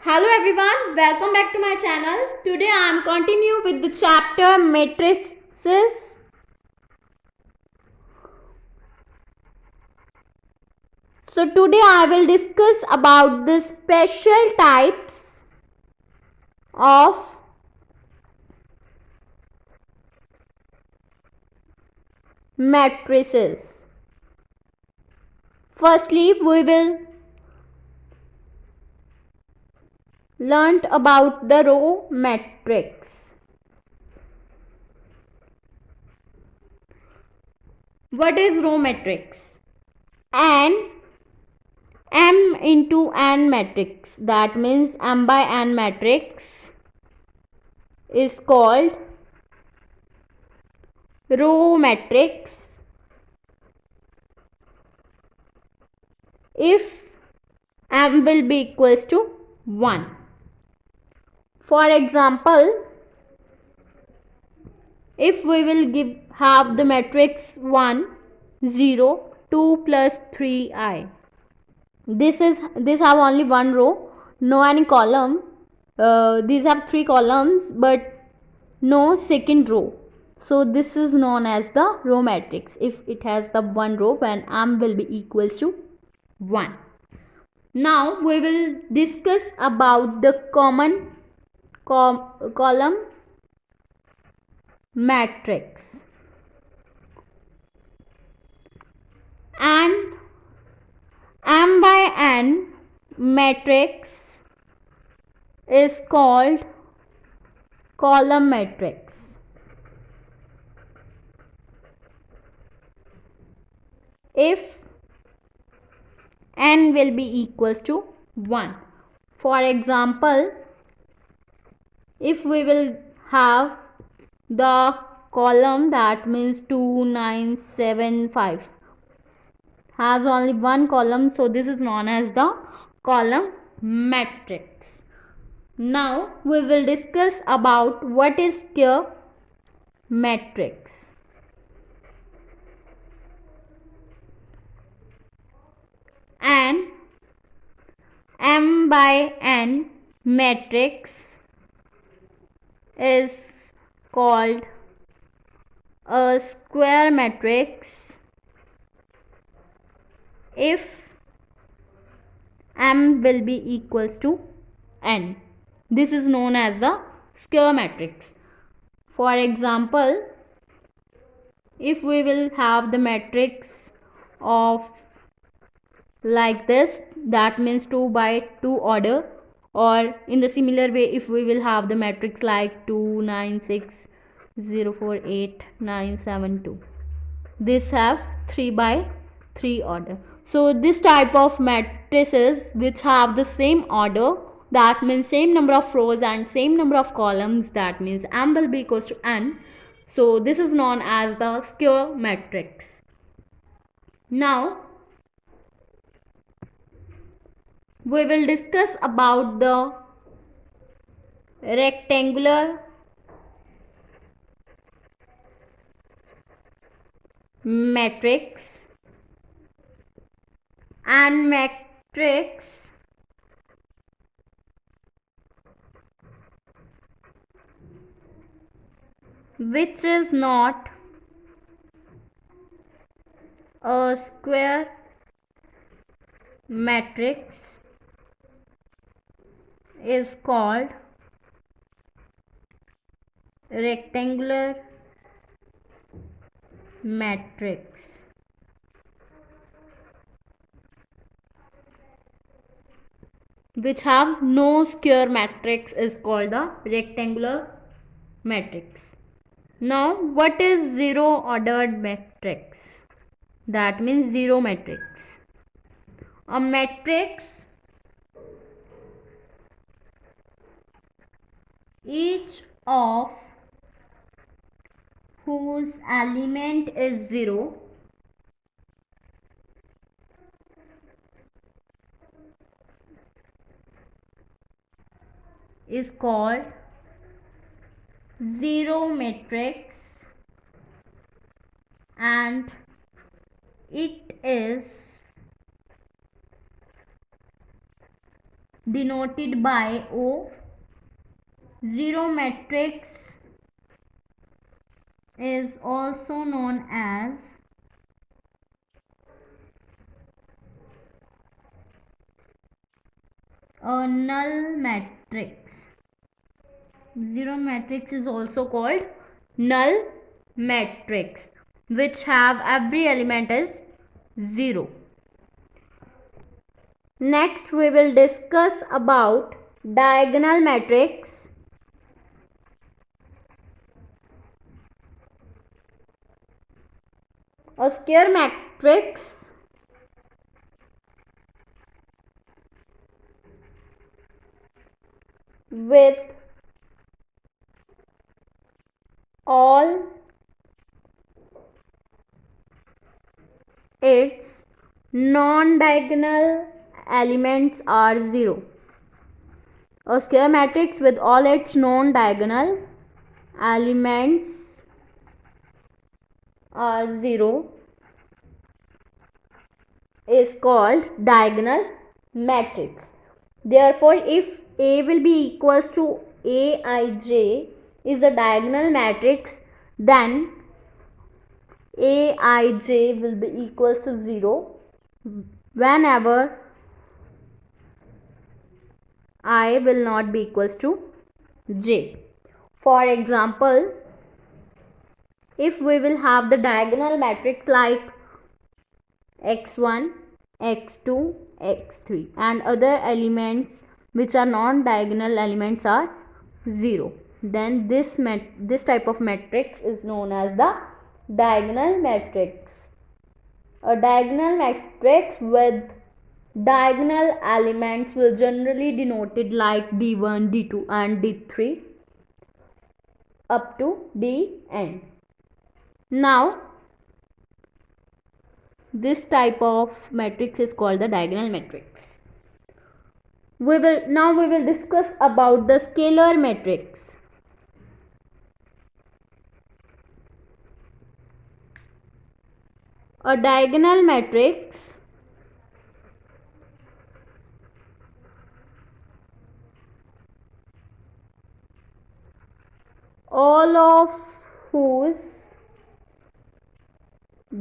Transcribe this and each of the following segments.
Hello everyone, welcome back to my channel. Today I am continue with the chapter matrices. So today I will discuss about the special types of matrices. Firstly, we will learn about the row matrix. What is row matrix? N M into N matrix, that means M by N matrix is called row matrix if M will be equals to 1. For example, if we will have the matrix 1 0 2 plus 3i, this have only one row, no any column. These have 3 columns but no second row, so this is known as the row matrix if it has the one row when M will be equals to 1. Now we will discuss about the common column matrix, and M by N matrix is called column matrix. If N will be equals to 1. For example, if we will have the column, that means 2 9 7 5 has only one column, so this is known as the column matrix. Now we will discuss about what is square matrix. And M by N matrix is called a square matrix if M will be equals to N. This is known as the square matrix. For example, if we will have the matrix of like this, that means 2 by 2 order, or in the similar way if we will have the matrix like 2 9 6 0 4 8 9 7 2, this have 3 by 3 order. So this type of matrices which have the same order, that means same number of rows and same number of columns, that means M will be equals to N, so this is known as the square matrix. Now we will discuss about the rectangular matrix and matrix which is not a square matrix is called rectangular matrix. Which have no square matrix is called the rectangular matrix. Now what is zero ordered matrix? That means zero matrix. A matrix each of whose element is 0 is called zero matrix, and it is denoted by O. Zero matrix is also known as a null matrix. Zero matrix is also called null matrix, which have every element as 0. Next we will discuss about diagonal matrix. A square matrix with all its non-diagonal elements are 0. A square matrix with all its non-diagonal elements are 0 is called diagonal matrix. Therefore, if A will be equals to Aij is a diagonal matrix, then Aij will be equals to 0 whenever I will not be equals to j. For example, if we will have the diagonal matrix like x1, x2, x3 and other elements which are non-diagonal elements are 0, then this type of matrix is known as the diagonal matrix. A diagonal matrix with diagonal elements will generally denoted like d1, d2 and d3 up to dn. Now this type of matrix is called the diagonal matrix. We will discuss about the scalar matrix. A diagonal matrix all of whose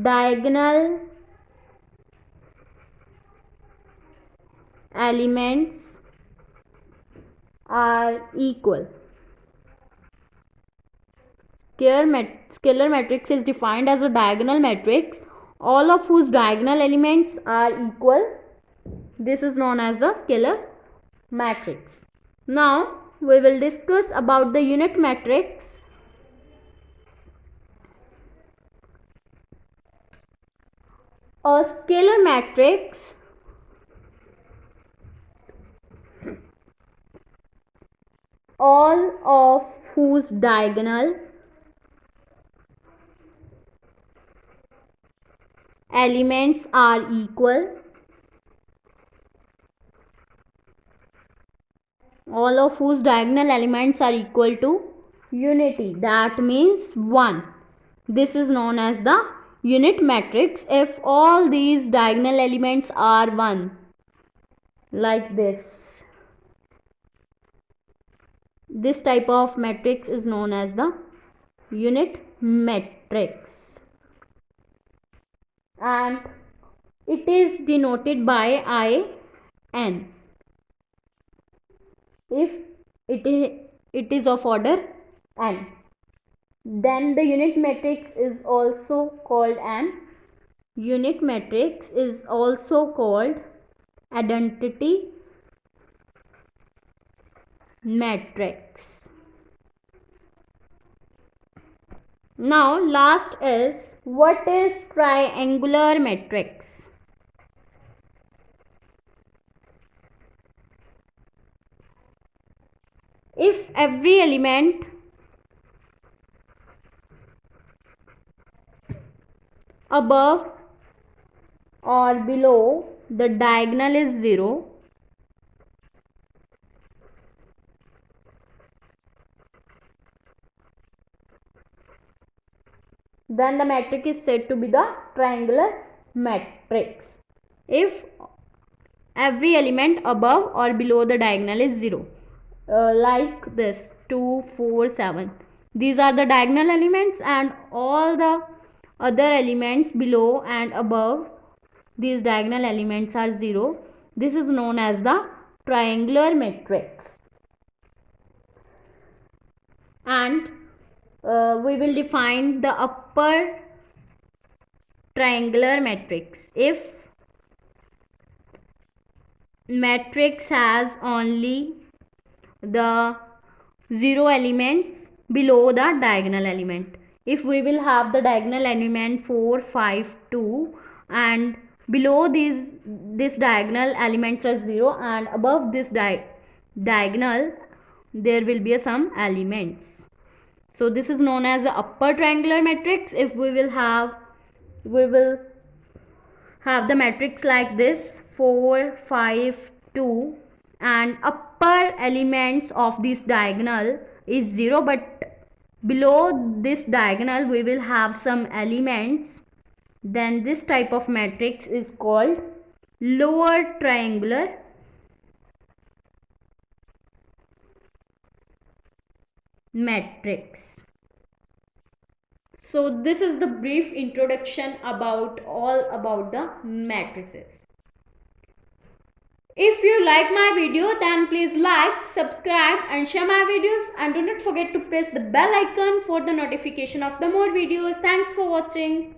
diagonal elements are equal. Scalar matrix is defined as a diagonal matrix all of whose diagonal elements are equal. This is known as the scalar matrix. Now we will discuss about the unit matrix. A scalar matrix all of whose diagonal elements are equal. All of whose diagonal elements are equal to unity, that means 1. This is known as the unit matrix if all these diagonal elements are 1, like this. This type of matrix is known as the unit matrix and it is denoted by IN. If it is of order n, then the unit matrix is also called an unit matrix is also called identity matrix. Now last is, what is triangular matrix? If every element above or below the diagonal is 0, then the matrix is said to be the triangular matrix. If every element above or below the diagonal is 0. Like this 2, 4, 7. These are the diagonal elements, and all the other elements below and above these diagonal elements are 0. This is known as the triangular matrix. And we will define the upper triangular matrix. If matrix has only the 0 elements below the diagonal element. If we will have the diagonal element 4, 5, 2, and below this diagonal elements are 0, and above this diagonal there will be some elements. So this is known as the upper triangular matrix. If we will have the matrix like this 4, 5, 2, and upper elements of this diagonal is 0, but below this diagonal we will have some elements, then this type of matrix is called lower triangular matrix. So this is the brief introduction about the matrices. If you like my video, then please like, subscribe and share my videos, and do not forget to press the bell icon for the notification of the more videos. Thanks for watching.